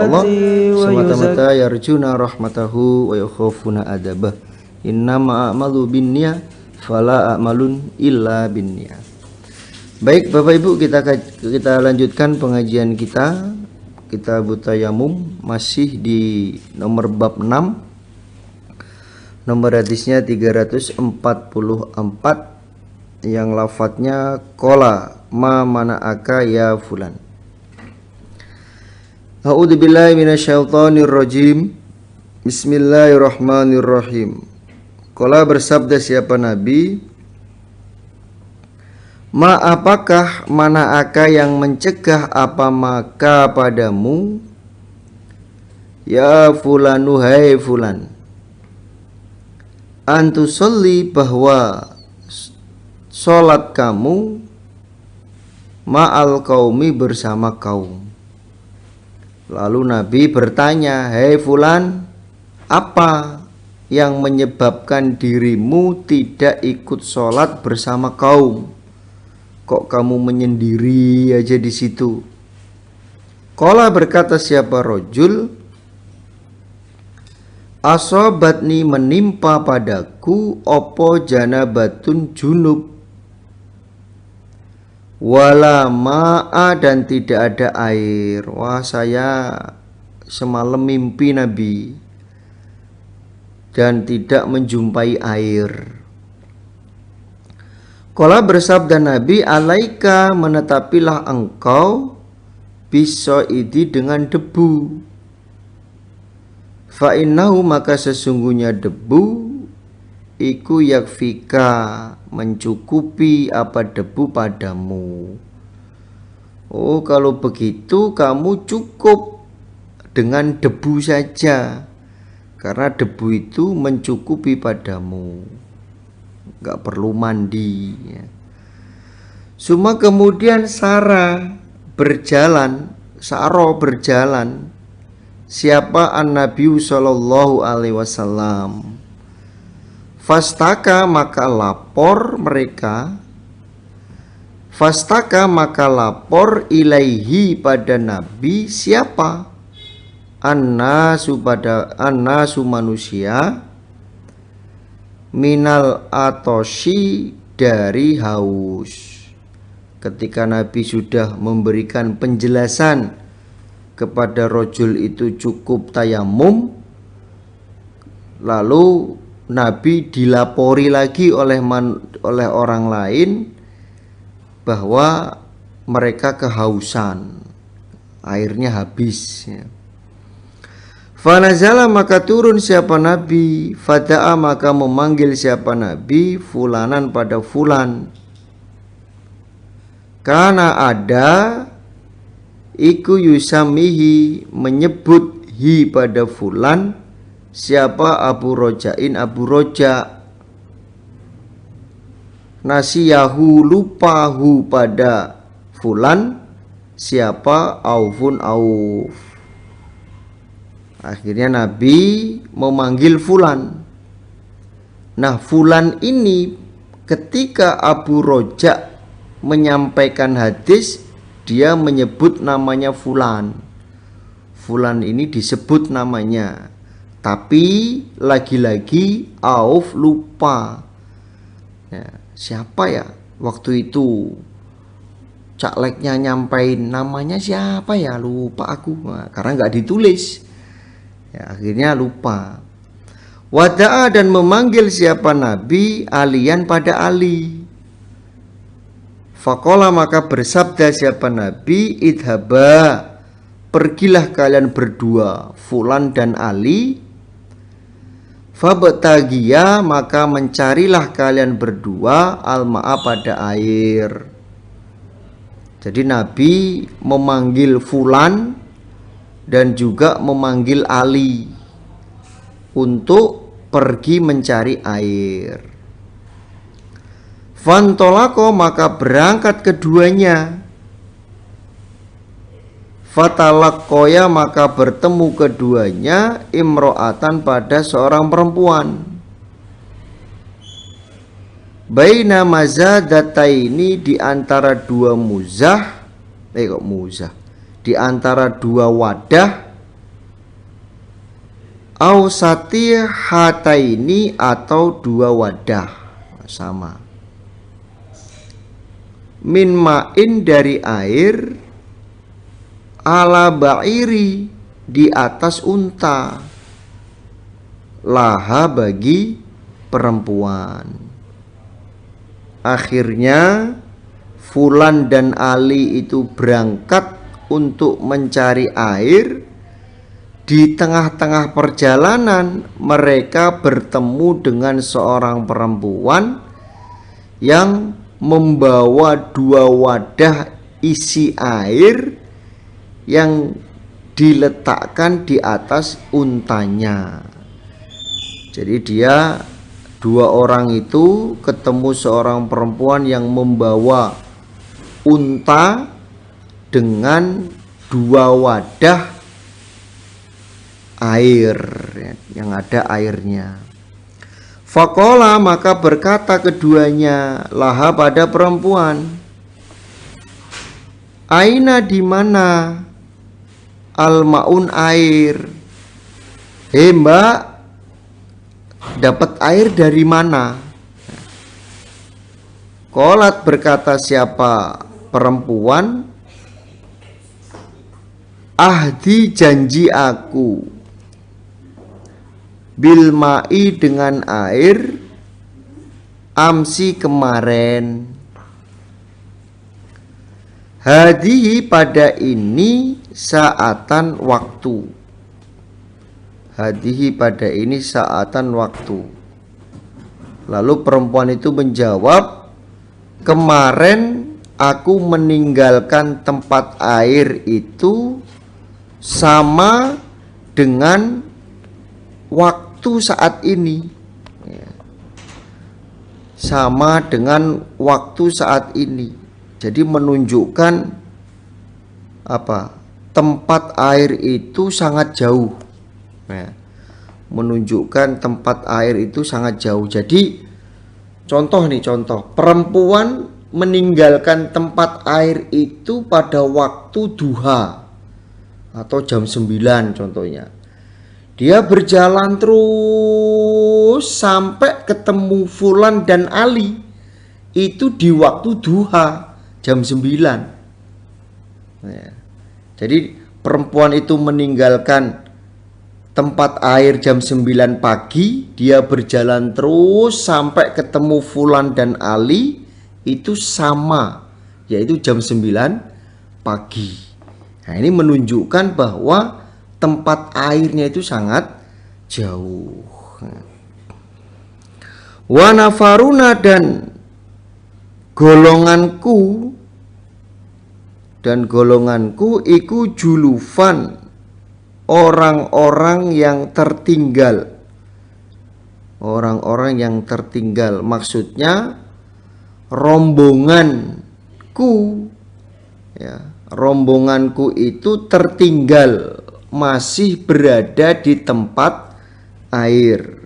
Allah semata-mata yarjuna rahmatahu wa yakhafuna adabah. Innama a'malu binniyah fala a'malun illa binniyah. Baik Bapak Ibu, kita lanjutkan pengajian kita Kitab Tayamum, masih di nomor bab 6. Nomor hadisnya 344 yang lafadznya qala ma mana'aka ya fulan. A'udzubillahi minasyaitonirrajim. Bismillahirrahmanirrahim. Qala, bersabda siapa Nabi, ma apakah mana'aka yang mencegah apa maka padamu, ya fulanu hai fulan, antusolli bahwa sholat kamu ma'al qaumi bersama kaum. Lalu Nabi bertanya, hei fulan, apa yang menyebabkan dirimu tidak ikut sholat bersama kaum? Kok kamu menyendiri aja di situ? Qala, berkata siapa rojul, asobatni menimpa padaku opo janabatun junub, wala ma'a dan tidak ada air. Wah, saya semalam mimpi Nabi dan tidak menjumpai air. Qala, bersabda Nabi, alaika menetapilah engkau bisoidi dengan debu. Fa innahu maka sesungguhnya debu iku yakfika mencukupi apa debu padamu. Oh, kalau begitu kamu cukup dengan debu saja, karena debu itu mencukupi padamu, gak perlu mandi ya. Suma kemudian Saro berjalan siapa an-Nabi sallallahu alaihi wasallam. Fastaka maka lapor mereka, fastaka maka lapor ilaihi pada Nabi siapa? Annasu pada annasu manusia, minal atoshi dari haus. Ketika Nabi sudah memberikan penjelasan kepada rojul itu cukup tayamum, lalu Nabi dilapori lagi oleh orang lain bahwa mereka kehausan, airnya habis ya. Fanazala maka turun siapa Nabi, fada'a maka memanggil siapa Nabi fulanan pada fulan. Karena ada iku yusamihi menyebut hi pada fulan siapa Abu Rojain, Abu Roja. Nasiyahu lupahu pada fulan siapa Aufun Auf. Akhirnya Nabi memanggil fulan. Nah, fulan ini ketika Abu Roja menyampaikan hadis, dia menyebut namanya fulan. Fulan ini disebut namanya, tapi lagi-lagi Auf lupa ya, siapa ya waktu itu calegnya nyampein namanya siapa ya, lupa aku. Nah, karena nggak ditulis ya, akhirnya lupa. Wada'a dan memanggil siapa Nabi alian pada Ali. Faqala maka bersabda siapa Nabi, idhaba pergilah kalian berdua, fulan dan Ali. Fabtagiya maka mencarilah kalian berdua al-ma'a pada air. Jadi Nabi memanggil fulan dan juga memanggil Ali untuk pergi mencari air. Fantolako maka berangkat keduanya. Fatalakoya maka bertemu keduanya imro'atan pada seorang perempuan. Baina mazadataini di antara dua muzah, di antara dua wadah Ausati hataini atau dua wadah, sama. Min ma'in dari air, ala ba'iri di atas unta, laha bagi perempuan. Akhirnya Fulan dan Ali itu berangkat untuk mencari air. Di tengah-tengah perjalanan mereka bertemu dengan seorang perempuan yang membawa dua wadah isi air yang diletakkan di atas untanya. Jadi dua orang itu ketemu seorang perempuan yang membawa unta dengan dua wadah air yang ada airnya. Faqala, maka berkata keduanya laha pada perempuan, aina di mana al-maun air? Mbak, dapat air dari mana? Qalat, berkata siapa perempuan, ahdi janji aku, bil ma'i dengan air, amsi kemarin, hadihi pada ini saatan waktu, hadihi pada ini saatan waktu. Lalu perempuan itu menjawab, kemarin aku meninggalkan tempat air itu sama dengan waktu saat ini, sama dengan waktu saat ini. Jadi menunjukkan apa? Tempat air itu sangat jauh. Menunjukkan tempat air itu sangat jauh. Jadi contoh, perempuan meninggalkan tempat air itu pada waktu duha atau jam 9 contohnya. Dia berjalan terus sampai ketemu Fulan dan Ali itu di waktu duha jam 9. Jadi perempuan itu meninggalkan tempat air jam 9 pagi, dia berjalan terus sampai ketemu Fulan dan Ali itu sama, yaitu jam 9 pagi. Nah, ini menunjukkan bahwa tempat airnya itu sangat jauh. Wa nafaruna, dan golonganku iku julufan, orang-orang yang tertinggal. Orang-orang yang tertinggal maksudnya rombonganku, ya, rombonganku itu tertinggal, masih berada di tempat air.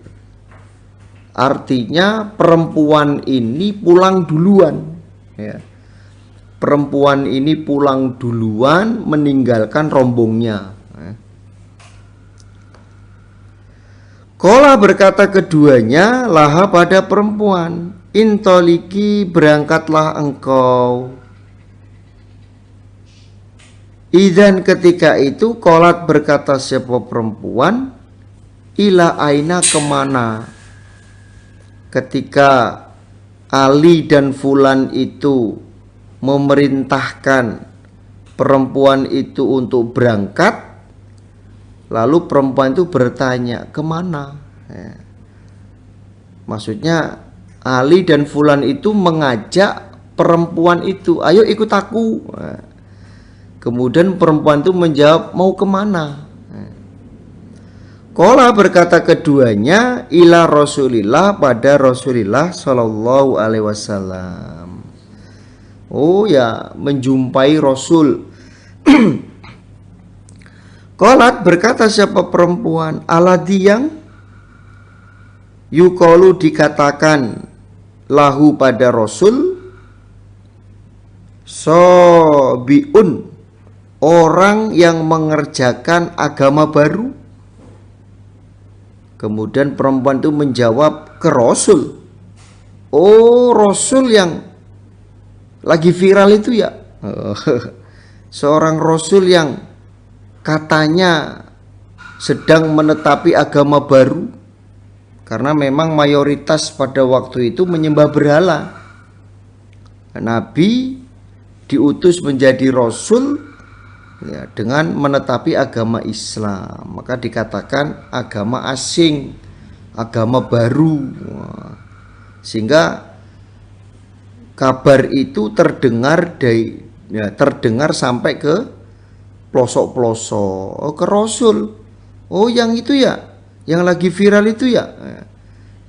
Artinya perempuan ini pulang duluan, ya. Perempuan ini pulang duluan meninggalkan rombongnya. Qala, berkata keduanya laha pada perempuan, intoliki, berangkatlah engkau. Idzan, ketika itu, qolat, berkata siapa perempuan, ila aina, kemana? Ketika Ali dan Fulan itu memerintahkan perempuan itu untuk berangkat, lalu perempuan itu bertanya, kemana? Maksudnya Ali dan Fulan itu mengajak perempuan itu, ayo ikut aku. Kemudian perempuan itu menjawab, mau kemana? Qala, berkata keduanya, ila Rasulillah, pada Rasulillah Shallallahu Alaihi Wasallam. Oh ya, menjumpai Rasul. Qalat, berkata siapa perempuan, alladzi, yang yuqalu, dikatakan, lahu pada Rasul, sobiun, orang yang mengerjakan agama baru. Kemudian perempuan itu menjawab ke Rasul. Oh, Rasul yang lagi viral itu ya. Seorang Rasul yang katanya sedang menetapi agama baru. Karena memang mayoritas pada waktu itu menyembah berhala. Nabi diutus menjadi Rasul ya, dengan menetapi agama Islam. Maka dikatakan agama asing, agama baru. Sehingga kabar itu terdengar sampai ke pelosok-pelosok. Oh, ke Rasul. Oh, yang itu ya, yang lagi viral itu ya,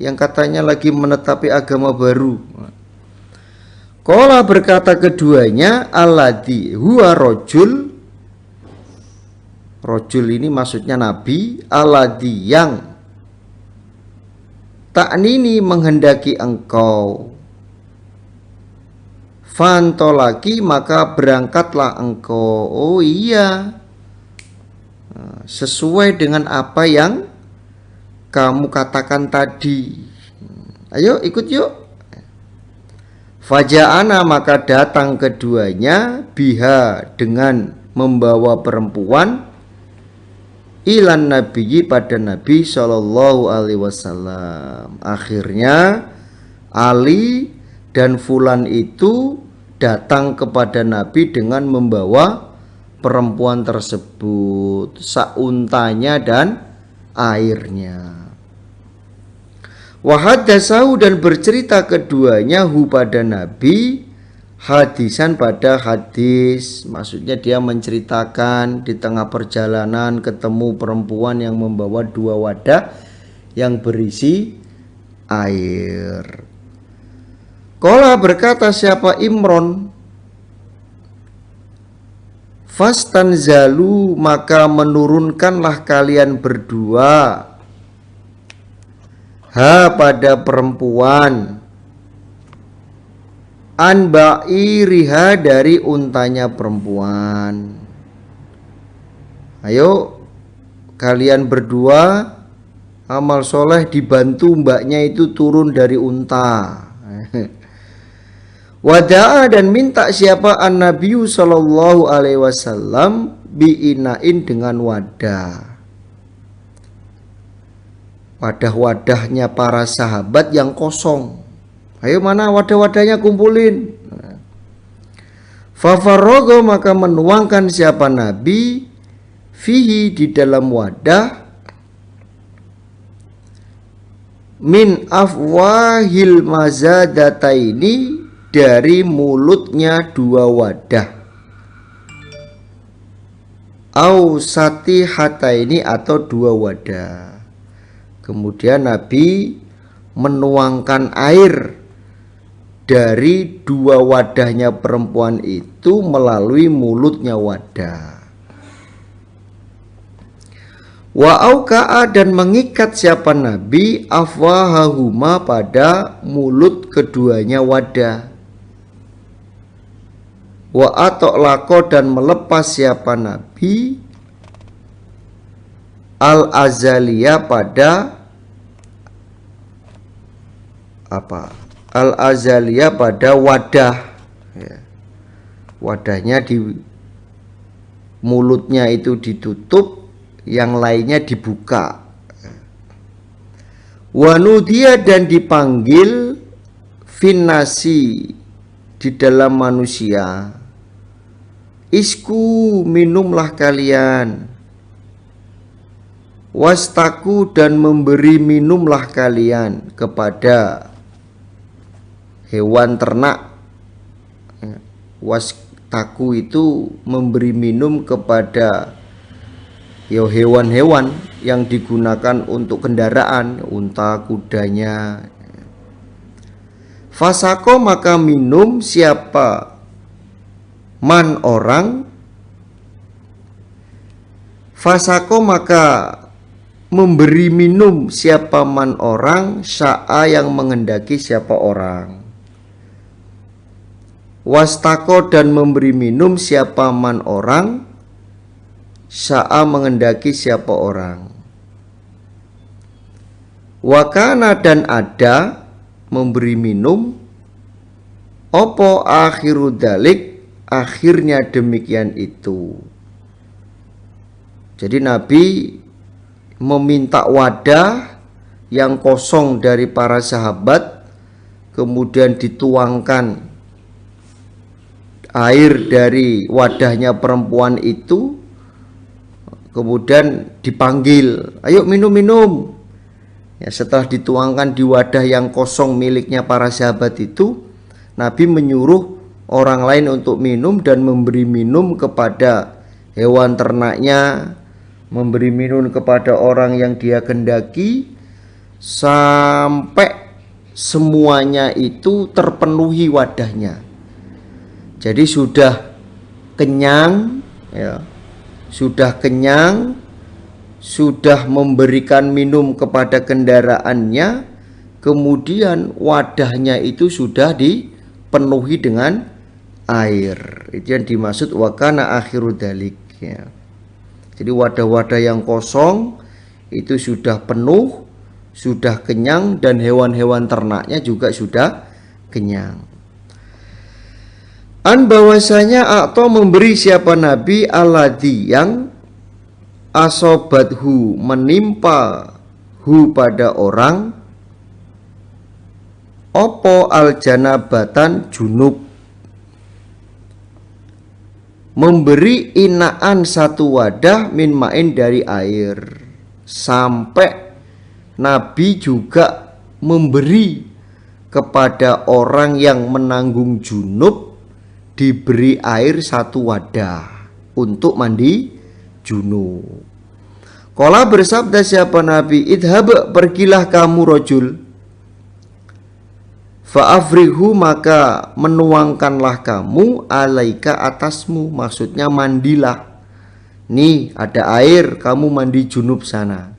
yang katanya lagi menetapi agama baru. Qala berkata keduanya, alladzi huwa rajul. Rajul ini maksudnya Nabi. Alladzi yang ta'nini menghendaki engkau. Fantolaki maka berangkatlah engkau. Oh iya, sesuai dengan apa yang kamu katakan tadi. Ayo ikut yuk. Faja'ana maka datang keduanya biha dengan membawa perempuan ilan nabiyyi pada Nabi Shallallahu Alaihi Wasallam. Akhirnya Ali dan Fulan itu datang kepada Nabi dengan membawa perempuan tersebut, sauntanya dan airnya. Wahadasahu dan bercerita keduanya hu pada Nabi hadisan pada hadis. Maksudnya dia menceritakan di tengah perjalanan ketemu perempuan yang membawa 2 wadah yang berisi air. Qala berkata siapa Imron, fastanzalu maka menurunkanlah kalian berdua ha pada perempuan an ba'iriha dari untanya perempuan. Ayo kalian berdua amal soleh dibantu mbaknya itu turun dari unta. Wada'a dan minta siapa an-Nabiyu sallallahu alaihi wasallam bi'inain dengan wadah. Wadah-wadahnya para sahabat yang kosong. Ayo mana wadah-wadahnya kumpulin. Fafarrogo maka menuangkan siapa Nabi fihi di dalam wadah min afwahil mazadataini dari mulutnya 2 wadah au satihataini atau 2 wadah. Kemudian Nabi menuangkan air dari 2 wadahnya perempuan itu melalui mulutnya wadah. Wa auka'a dan mengikat siapa Nabi afwahahuma pada mulut keduanya wadah. Wa ato'lako dan melepas siapa Nabi al-azaliyah pada apa? Al-azaliyah pada wadah ya. Wadahnya di mulutnya itu ditutup, yang lainnya dibuka. Wanudia dan dipanggil finnasi di dalam manusia. Isku minumlah kalian. Wastaku dan memberi minumlah kalian kepada hewan ternak. Wastaku itu memberi minum kepada hewan-hewan yang digunakan untuk kendaraan, unta, kudanya. Fasako maka minum siapa man orang. Fasako maka memberi minum siapa man orang, sya'a yang menghendaki siapa orang. Wastako dan memberi minum siapa man orang, sya'a menghendaki siapa orang. Wakana dan ada memberi minum opo akhiru dalik akhirnya demikian itu. Jadi Nabi meminta wadah yang kosong dari para sahabat, kemudian dituangkan air dari wadahnya perempuan itu, kemudian dipanggil, ayo minum-minum. Ya, setelah dituangkan di wadah yang kosong miliknya para sahabat itu, Nabi menyuruh orang lain untuk minum dan memberi minum kepada hewan ternaknya, memberi minum kepada orang yang dia kendaki, sampai semuanya itu terpenuhi wadahnya. Jadi sudah kenyang, ya, sudah kenyang, sudah memberikan minum kepada kendaraannya, kemudian wadahnya itu sudah dipenuhi dengan air. Itu yang dimaksud wakana akhiru dalik, ya. Jadi wadah-wadah yang kosong itu sudah penuh, sudah kenyang, dan hewan-hewan ternaknya juga sudah kenyang. An bahwasanya atau memberi siapa Nabi alladhi yang asobathu menimpa hu pada orang opo al janabatan junub, memberi inaan satu wadah min main dari air. Sampai Nabi juga memberi kepada orang yang menanggung junub, diberi air satu wadah untuk mandi junub. Qala bersabda siapa Nabi, idhab pergilah kamu rojul, fa'afrihu maka menuangkanlah kamu alaika atasmu, maksudnya mandilah. Nih ada air, kamu mandi junub sana.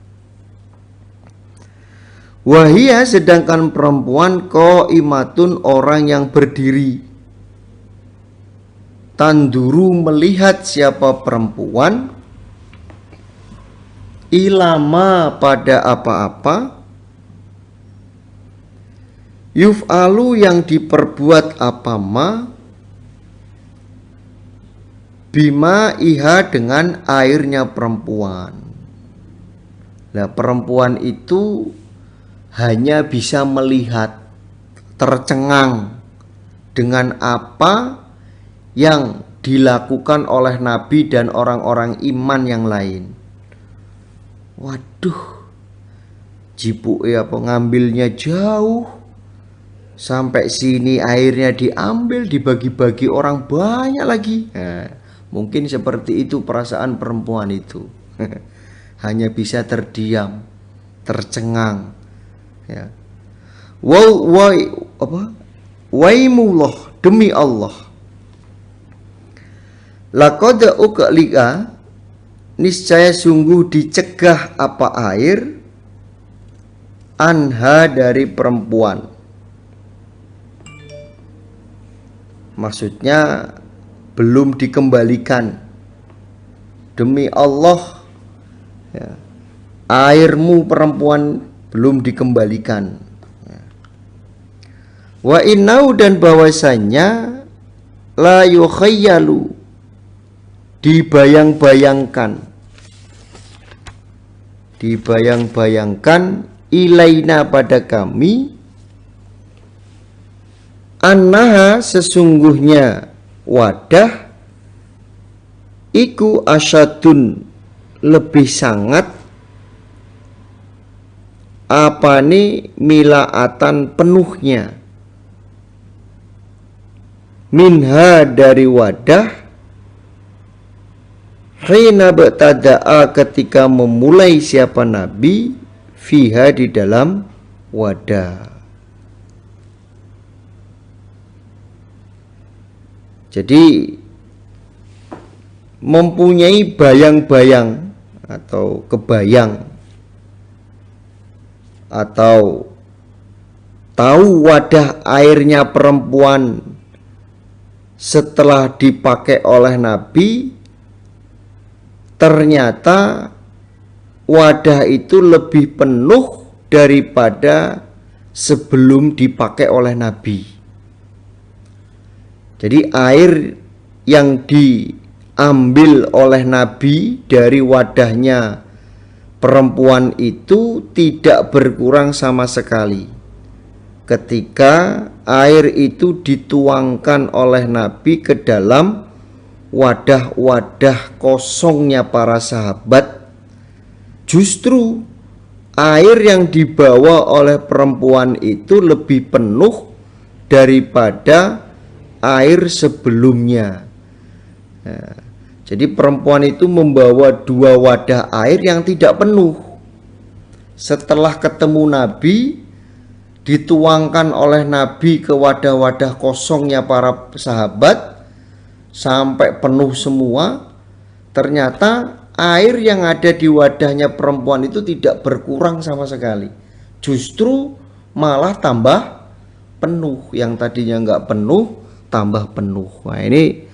Wahia sedangkan perempuan qaimatun orang yang berdiri. Tanduru melihat siapa perempuan, ilama pada apa-apa, yuf'alu yang diperbuat apa ma, bima iha dengan airnya perempuan. Nah, perempuan itu hanya bisa melihat, tercengang dengan apa yang dilakukan oleh Nabi dan orang-orang iman yang lain. Waduh, jipuke apa ngambilnya jauh, sampai sini airnya diambil, dibagi-bagi orang banyak lagi. Nah, mungkin seperti itu perasaan perempuan itu. Hanya bisa terdiam, tercengang. Ya. Waimullah, demi Allah. Laqad uqlika, niscaya sungguh dicegah apa air, anha dari perempuan. Maksudnya belum dikembalikan. Demi Allah, ya, airmu perempuan belum dikembalikan. Wa innau dan bahwasanya la yukhayyalu dibayang-bayangkan ilaina pada kami, annaha sesungguhnya wadah iku asyadun lebih sangat apa nih milaatan penuhnya, minha dari wadah, hina ba'tada'a ketika memulai siapa Nabi, fiha di dalam wadah. Jadi mempunyai bayang-bayang atau kebayang atau tahu wadah airnya perempuan setelah dipakai oleh Nabi, ternyata wadah itu lebih penuh daripada sebelum dipakai oleh Nabi. Jadi air yang diambil oleh Nabi dari wadahnya perempuan itu tidak berkurang sama sekali ketika air itu dituangkan oleh Nabi ke dalam wadah-wadah kosongnya para sahabat. Justru air yang dibawa oleh perempuan itu lebih penuh daripada air sebelumnya. Nah, jadi perempuan itu membawa 2 wadah air yang tidak penuh. Setelah ketemu Nabi, dituangkan oleh Nabi ke wadah-wadah kosongnya para sahabat sampai penuh semua. Ternyata air yang ada di wadahnya perempuan itu tidak berkurang sama sekali. Justru malah tambah penuh. Yang tadinya nggak penuh, tambah penuh. Nah, ini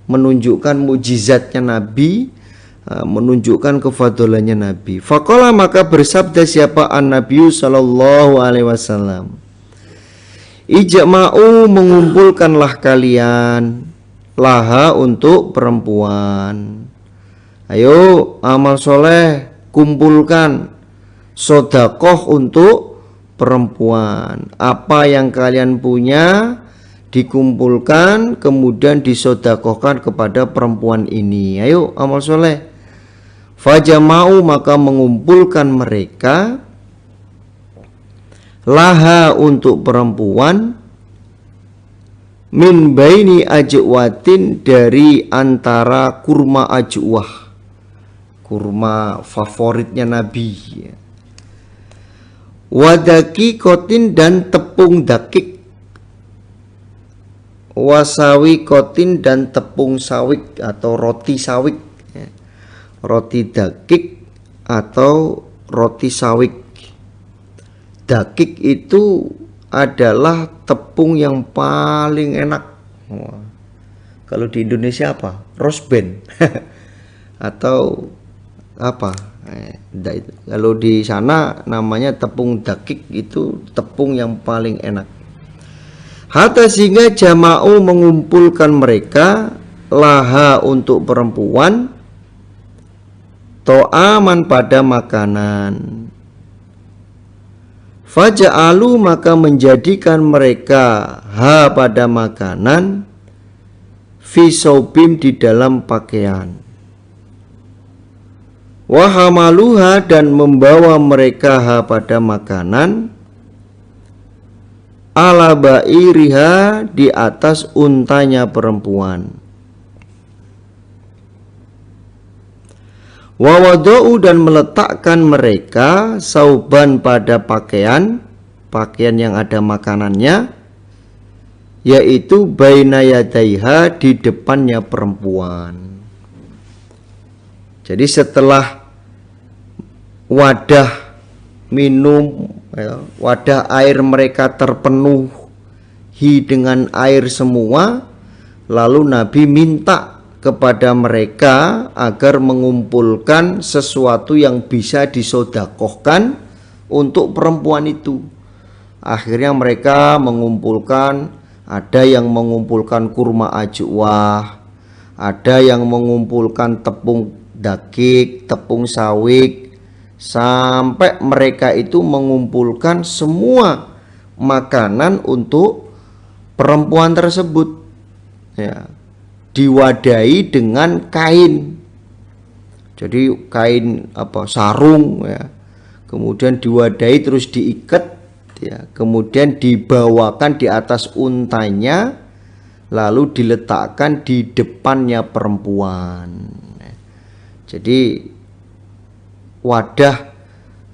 menunjukkan mukjizatnya Nabi, menunjukkan kefadolannya Nabi. Faqala, maka bersabda siapa an-Nabi sallallahu alaihi wasallam, ijma'u, mengumpulkanlah kalian, laha, untuk perempuan. Ayo amal soleh kumpulkan, sodakoh untuk perempuan. Apa yang kalian punya dikumpulkan, kemudian disodakohkan kepada perempuan ini. Ayo amal soleh. Fajama'u, maka mengumpulkan mereka, laha, untuk perempuan, min baini ajwatin, dari antara kurma ajwah, kurma favoritnya Nabi, wadaki kotin, dan tepung dakik, wasawi kotin, dan tepung sawik atau roti sawik, roti dakik atau roti sawik. Dakik itu adalah tepung yang paling enak. Kalau di Indonesia apa? Rosben atau apa? Kalau di sana namanya tepung dakik, itu tepung yang paling enak. Hatta, sehingga jama'u, mengumpulkan mereka, laha, untuk perempuan, to'aman, pada makanan. Faja'alu, maka menjadikan mereka ha, pada makanan, fi saubim, di dalam pakaian. Wahamaluha, dan membawa mereka ha, pada makanan, ala ba'iriha, di atas untanya perempuan. Wawadau, dan meletakkan mereka, sauban, pada pakaian, pakaian yang ada makanannya, yaitu baina yadaiha, di depannya perempuan. Jadi setelah wadah minum, wadah air mereka terpenuhi dengan air semua, lalu Nabi minta kepada mereka agar mengumpulkan sesuatu yang bisa disodakohkan untuk perempuan itu. Akhirnya mereka mengumpulkan, ada yang mengumpulkan kurma ajwah, ada yang mengumpulkan tepung dakik, tepung sawik, sampai mereka itu mengumpulkan semua makanan untuk perempuan tersebut, ya, diwadahi dengan kain. Jadi kain apa, sarung, ya, kemudian diwadahi terus diikat, ya, kemudian dibawakan di atas untanya, lalu diletakkan di depannya perempuan. Jadi wadah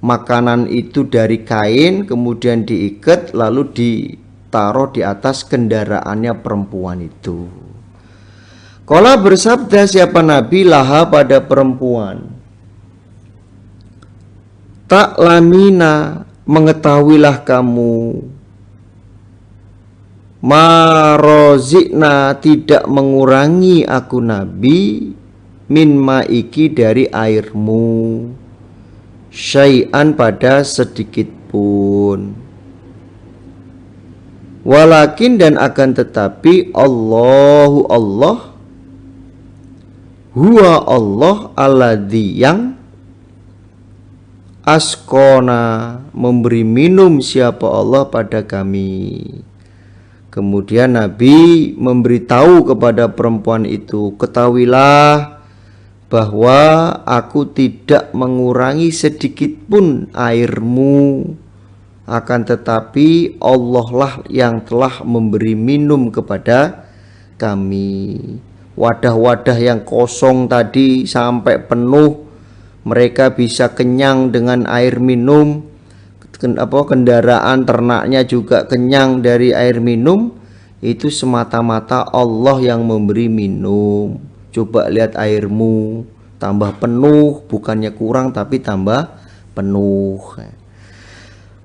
makanan itu dari kain, kemudian diikat, lalu ditaruh di atas kendaraannya perempuan itu. Qala, bersabda siapa Nabi, laha, pada perempuan, tak lamina, mengetahuilah kamu, marozikna, tidak mengurangi aku Nabi, min maiki, dari airmu, syai'an, pada sedikit pun. Walakin dan akan tetapi Allahu Allah, huwa Allah alladzi yang askona memberi minum siapa Allah pada kami. Kemudian Nabi memberitahu kepada perempuan itu, ketahuilah bahwa aku tidak mengurangi sedikit pun airmu, akan tetapi Allah lah yang telah memberi minum kepada kami. Wadah-wadah yang kosong tadi sampai penuh, mereka bisa kenyang dengan air minum, kendaraan ternaknya juga kenyang dari air minum. Itu semata-mata Allah yang memberi minum. Coba lihat airmu, tambah penuh, bukannya kurang tapi tambah penuh.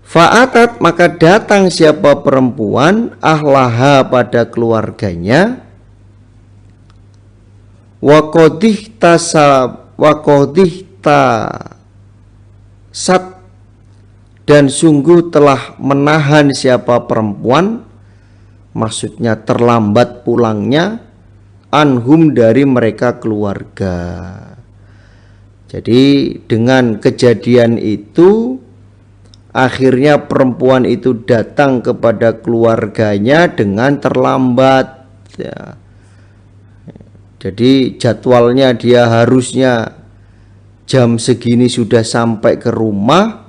Fa'atat, maka datang siapa perempuan ahlaha pada keluarganya, wakodih sat, dan sungguh telah menahan siapa perempuan, maksudnya terlambat pulangnya, anhum dari mereka keluarga. Jadi dengan kejadian itu akhirnya perempuan itu datang kepada keluarganya dengan terlambat ya. Jadi jadwalnya dia harusnya jam segini sudah sampai ke rumah,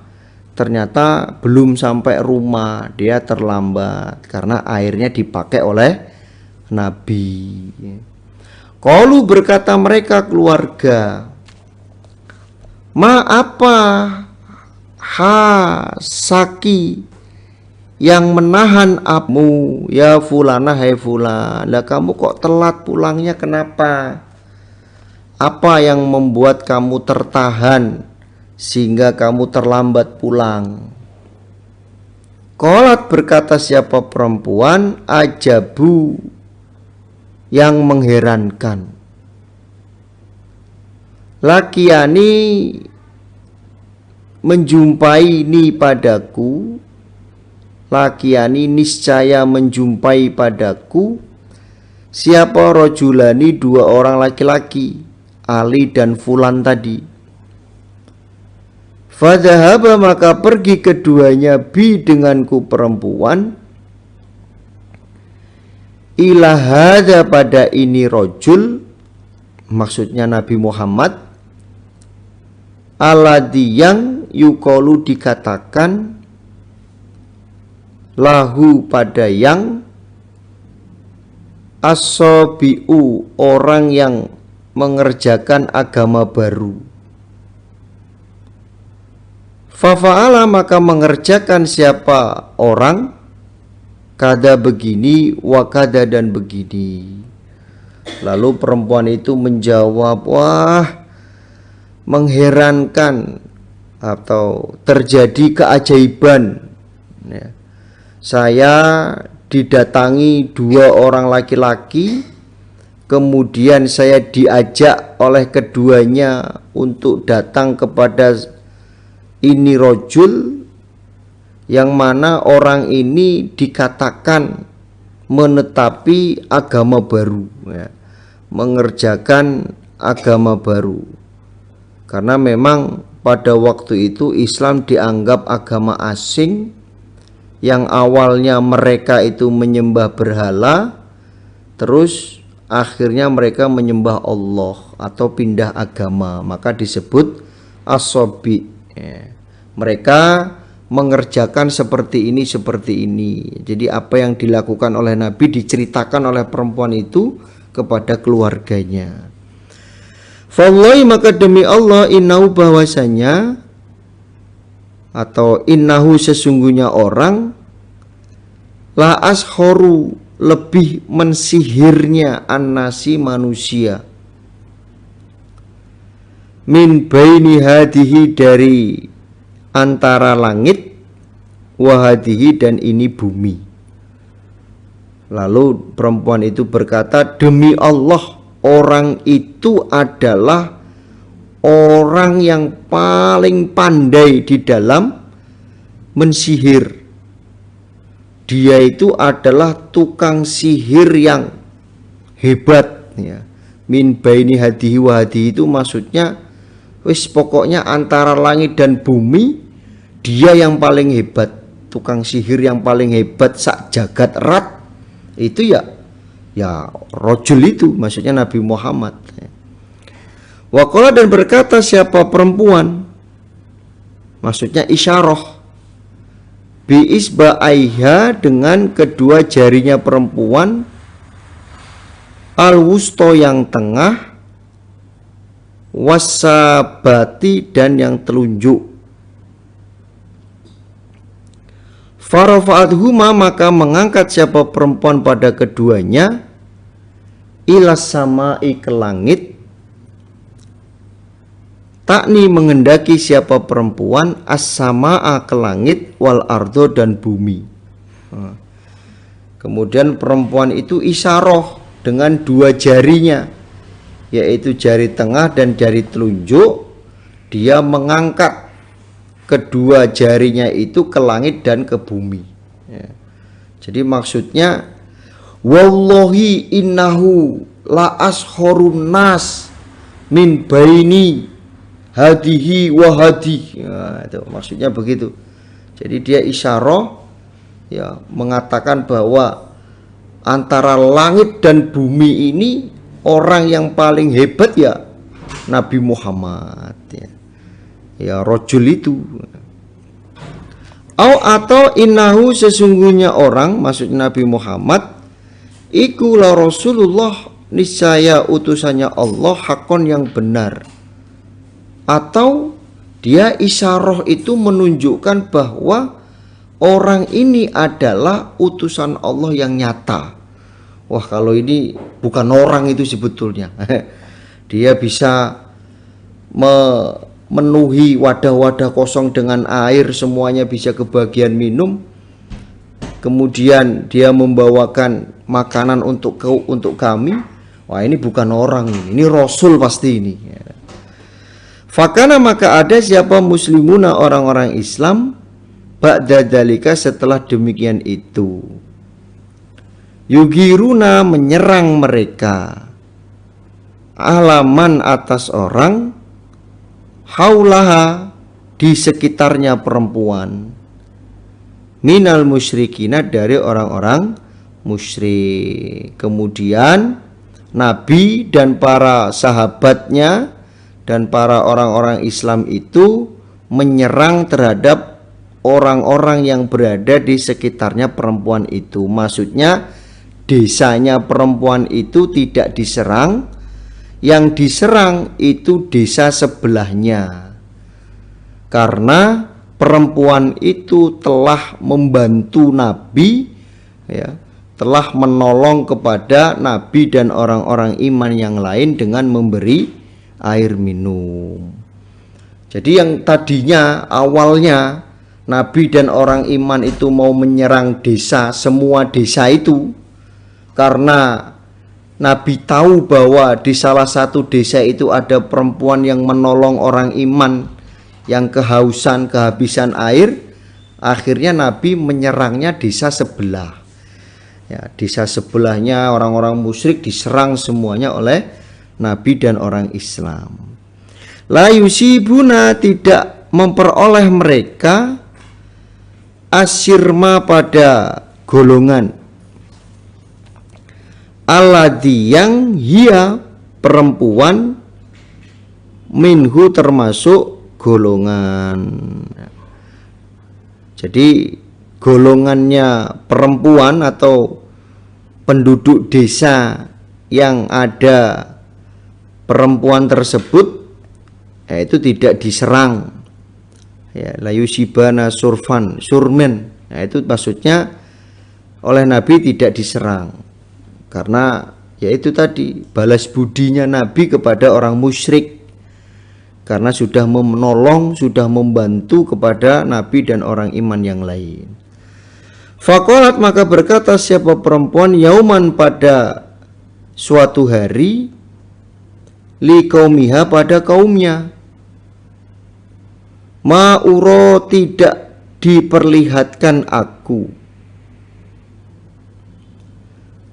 ternyata belum sampai rumah, dia terlambat karena airnya dipakai oleh Nabi. Qalu, berkata mereka keluarga, ma apa saki yang menahan amu ya fulana, hai fulan, lah kamu kok telat pulangnya, kenapa? Apa yang membuat kamu tertahan sehingga kamu terlambat pulang? Qalat, berkata siapa perempuan, ajabu, yang mengherankan, lakiani menjumpai ni padaku, lakiani niscaya menjumpai padaku, siapa rojulani, dua orang laki-laki, Ali dan Fulan tadi. Fadhahaba, maka pergi keduanya, bi denganku perempuan, ila hadza, pada ini rojul, maksudnya Nabi Muhammad, alladzi yang yuqalu dikatakan, lahu pada yang, as-sabiu orang yang mengerjakan agama baru. Fafa'ala, maka mengerjakan siapa orang, kada begini, wakada dan begini. Lalu perempuan itu menjawab, wah, mengherankan atau terjadi keajaiban ya. Saya didatangi dua orang laki-laki, kemudian saya diajak oleh keduanya untuk datang kepada ini rojul, yang mana orang ini dikatakan menetapi agama baru ya, mengerjakan agama baru. Karena memang pada waktu itu Islam dianggap agama asing, yang awalnya mereka itu menyembah berhala, terus akhirnya mereka menyembah Allah atau pindah agama, maka disebut as-sabi ya. Mereka mengerjakan seperti ini. Jadi apa yang dilakukan oleh Nabi diceritakan oleh perempuan itu kepada keluarganya. Fallahi, maka demi Allah, innahu, bahwasanya, atau innahu sesungguhnya orang, la ashoru lebih mensihirnya annasi manusia, min baini hadihi dari antara langit, wahadihi dan ini bumi. Lalu perempuan itu berkata, demi Allah, orang itu adalah orang yang paling pandai di dalam mensihir. Dia itu adalah tukang sihir yang hebat ya. Min baini hadihi wa hadihi itu maksudnya wis pokoknya antara langit dan bumi dia yang paling hebat, tukang sihir yang paling hebat sak jagat rat itu ya rojul itu maksudnya Nabi Muhammad. Waqala dan berkata siapa perempuan maksudnya isyarah biisba'aiha dengan kedua jarinya perempuan al-wusto yang tengah wasabati dan yang telunjuk farafa'athuma maka mengangkat siapa perempuan pada keduanya ilas sama'i ke langit takni mengendaki siapa perempuan as-sama'a ke langit wal ardo dan bumi. Kemudian perempuan itu isyarah dengan dua jarinya yaitu jari tengah dan jari telunjuk, dia mengangkat kedua jarinya itu ke langit dan ke bumi ya. Jadi maksudnya wallahi innahu la ashorun nas min baini hadihi wa hadi ya, itu maksudnya begitu. Jadi dia isyarah ya mengatakan bahwa antara langit dan bumi ini orang yang paling hebat ya Nabi Muhammad ya rojul itu. Atau innahu sesungguhnya orang maksudnya Nabi Muhammad iku la Rasulullah niscaya utusannya Allah hakon yang benar. Atau dia isyarah itu menunjukkan bahwa orang ini adalah utusan Allah yang nyata. Wah kalau ini bukan orang itu sebetulnya. Dia bisa memenuhi wadah-wadah kosong dengan air, semuanya bisa kebagian minum. Kemudian dia membawakan makanan untuk kami. Wah ini bukan orang ini Rasul pasti ini. Fakana maka ada siapa muslimuna orang-orang Islam ba'da dzalika setelah demikian itu yugiruna menyerang mereka alaman atas orang haulaha di sekitarnya perempuan minal musyrikina dari orang-orang musyrik. Kemudian Nabi dan para sahabatnya dan para orang-orang Islam itu menyerang terhadap orang-orang yang berada di sekitarnya perempuan itu. Maksudnya desanya perempuan itu tidak diserang, yang diserang itu desa sebelahnya. Karena perempuan itu telah membantu Nabi ya, telah menolong kepada Nabi dan orang-orang iman yang lain dengan memberi air minum. Jadi yang tadinya awalnya Nabi dan orang iman itu mau menyerang desa, semua desa itu, karena Nabi tahu bahwa di salah satu desa itu ada perempuan yang menolong orang iman yang kehausan, kehabisan air. Akhirnya Nabi menyerangnya desa sebelah ya, desa sebelahnya orang-orang musyrik diserang semuanya oleh Nabi dan orang Islam. La yusibuna tidak memperoleh mereka asyirma pada golongan alladzi yang hia perempuan minhu termasuk golongan. Jadi golongannya perempuan atau penduduk desa yang ada perempuan tersebut itu tidak diserang ya, layusibana surmen itu maksudnya oleh Nabi tidak diserang karena yaitu tadi balas budinya Nabi kepada orang musyrik karena sudah menolong, sudah membantu kepada Nabi dan orang iman yang lain. Faqalat maka berkata siapa perempuan yauman pada suatu hari li kaumiha pada kaumnya, ma'uro tidak diperlihatkan aku,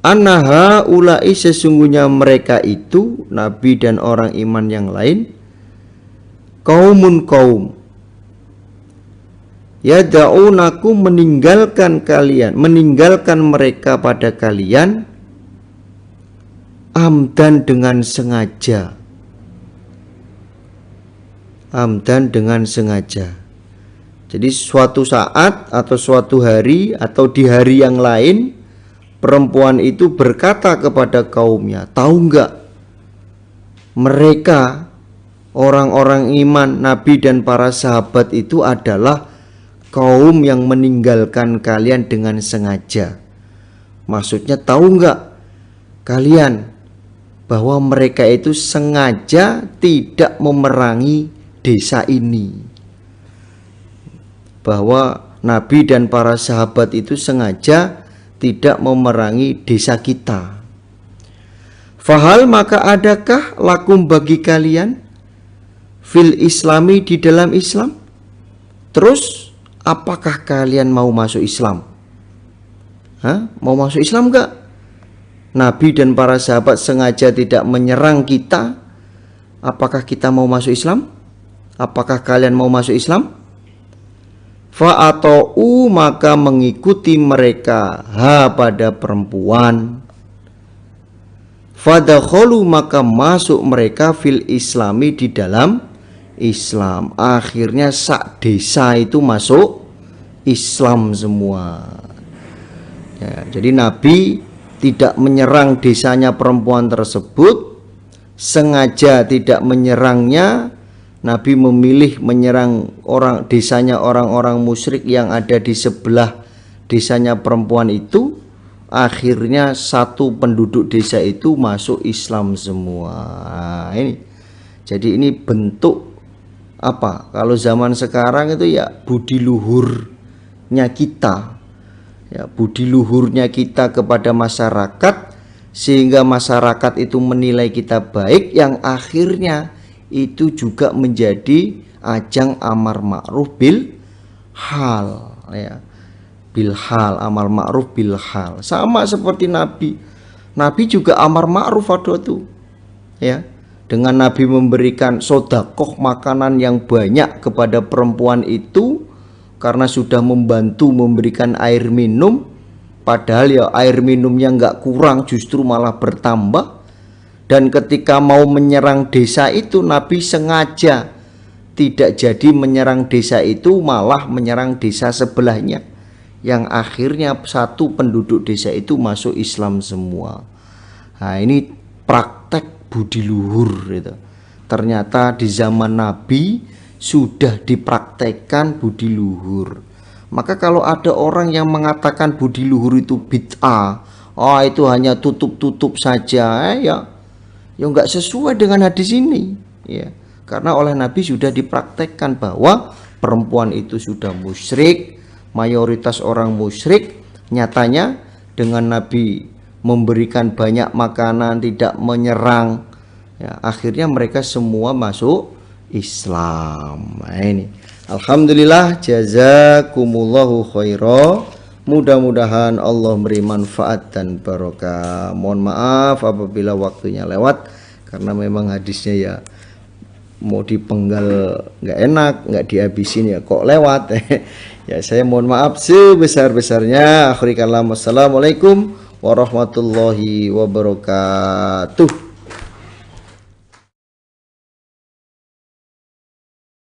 annaha ulai sesungguhnya mereka itu, nabi dan orang iman yang lain, kaumun kaum, yada'unaku meninggalkan kalian, meninggalkan mereka pada kalian, amdan dengan sengaja, amdan dengan sengaja. Jadi suatu saat atau suatu hari atau di hari yang lain, perempuan itu berkata kepada kaumnya, tahu enggak, mereka orang-orang iman, nabi dan para sahabat itu adalah kaum yang meninggalkan kalian dengan sengaja. Maksudnya tahu enggak kalian bahwa mereka itu sengaja tidak memerangi desa ini, bahwa nabi dan para sahabat itu sengaja tidak memerangi desa kita. Fahal maka adakah lakum bagi kalian fil islami di dalam Islam? Terus apakah kalian mau masuk Islam? Mau masuk Islam enggak? Nabi dan para sahabat sengaja tidak menyerang kita. Apakah kita mau masuk Islam? Apakah kalian mau masuk Islam? Fa'ata'u maka mengikuti mereka pada perempuan. Fadakhulu maka masuk mereka fil islami di dalam Islam. Akhirnya sak desa itu masuk Islam semua. Ya, jadi Nabi tidak menyerang desanya perempuan tersebut, sengaja tidak menyerangnya. Nabi memilih menyerang desanya orang-orang musyrik yang ada di sebelah desanya perempuan itu. Akhirnya satu penduduk desa itu masuk Islam semua. Ini jadi ini bentuk apa? Kalau zaman sekarang itu ya budi luhurnya kita. Ya, budi luhurnya kita kepada masyarakat, sehingga masyarakat itu menilai kita baik, yang akhirnya itu juga menjadi ajang amar ma'ruf bil hal, ya. Bil hal, amar ma'ruf bil hal. Sama seperti Nabi. Nabi juga amar ma'ruf ada tuh. Ya. Dengan Nabi memberikan sodakoh makanan yang banyak kepada perempuan itu, karena sudah membantu memberikan air minum, padahal ya air minumnya nggak kurang, justru malah bertambah. Dan ketika mau menyerang desa itu, Nabi sengaja tidak jadi menyerang desa itu, malah menyerang desa sebelahnya, yang akhirnya satu penduduk desa itu masuk Islam semua. Nah, ini praktek budi luhur itu. Ternyata di zaman Nabi sudah dipraktekkan budi luhur. Maka kalau ada orang yang mengatakan budi luhur itu bid'ah, itu hanya tutup-tutup saja, ya nggak sesuai dengan hadis ini, ya. Karena oleh Nabi sudah dipraktekkan bahwa perempuan itu sudah musyrik, mayoritas orang musyrik. Nyatanya dengan Nabi memberikan banyak makanan, tidak menyerang, ya, akhirnya mereka semua masuk Islam. Nah, ini alhamdulillah, jazakumullahu khaira. Mudah-mudahan Allah beri manfaat dan barokah. Mohon maaf apabila waktunya lewat, karena memang hadisnya ya mau dipenggal nggak enak, nggak dihabisin ya kok lewat. Ya saya mohon maaf sebesar-besarnya. Akhiri kalam, wassalamualaikum warahmatullahi wabarakatuh.